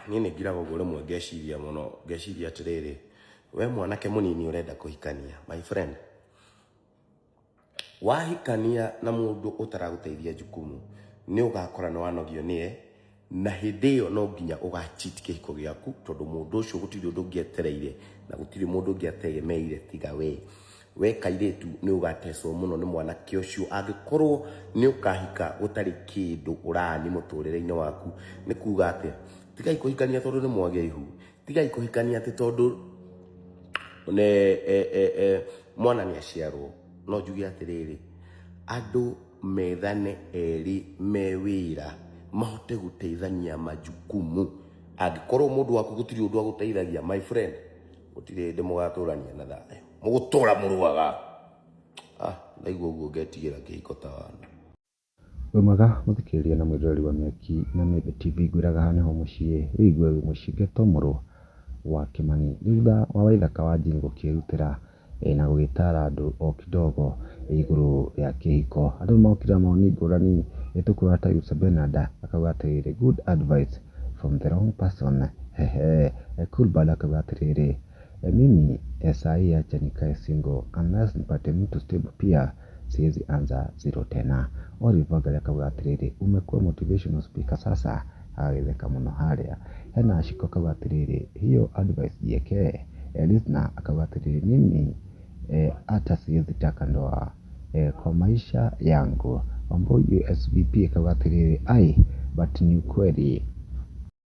Niĩ nĩ ngiragwo ũguo rĩmwe ngeciria mũno, ngeciria atĩrĩrĩ, we mwanake mũnini ũrenda kũhikania, my friend, wahikania na mũndũ ũtaragũteithia jukumu nĩ ũgakora nĩ wanogio nĩye, na hĩndĩ ĩyo no nginya ũga-cheat kĩhiko gĩaku, tondũ mũndũ ũcio gũtirĩ ũndũ ũngĩetereire na gũtirĩ mũndũ ũngĩategemeire tiga we kairĩtu nĩ ũgatecwo mũno nĩ mwanake ũcio angĩkorwo nĩ ũkahika gũtarĩ kĩndũ ũrani mũtũrĩre-inĩ waku. Nĩ kuga atĩa? Tigai kũhikania tondũ nĩ mwagĩa ihu, tigai kũhikania atĩ tondũ mwana nĩ aciarwo. No njuge atĩrĩrĩ, andũ methane erĩ me wĩra mahote gũteithania majukumu. Angĩkorwo mũndũ waku gũtirĩ ũndũ agũteithagia, my friend, gũtirĩ hĩndĩ mũgatũrania na thayũ, mũgũtũra mũruaga. Ndaigua ũguo ngetigĩra kĩhiko ta wana. Wĩ mwega mũthikĩrĩria na mwĩroreri wa Mĩaki na Mĩembe TV, ngwĩraga haha nĩho mũciĩ, wĩigue wĩ mũciĩ Getomũrũ wa Kĩmani. Thutha wa Waithaka wa Jane gũkĩrutĩra na gũgĩtara andũ o kidogo igũrũ rĩa kĩhiko, andũ mokĩra maoni ngũrani. Nĩtũkuona ta Yusa Benard akauga atĩrĩrĩ, good advice from the wrong person. Cool Bad akauga atĩrĩrĩ, mimi sahi acha nikae single unless nipate mtu stable pia siwezi anza zero tena. Oliver Ngari akauga atĩrĩrĩ, umekuwa motivational speaker sasa, agagĩtheka mũno harĩa. Hena Ashiko akauga atĩrĩrĩ, hiyo advice jiekee. Listener akauga atĩrĩrĩ, mimi hata siwezi taka ndoa kwa maisha yangu. Wambui USVP akauga atĩrĩrĩ, but ni ukweli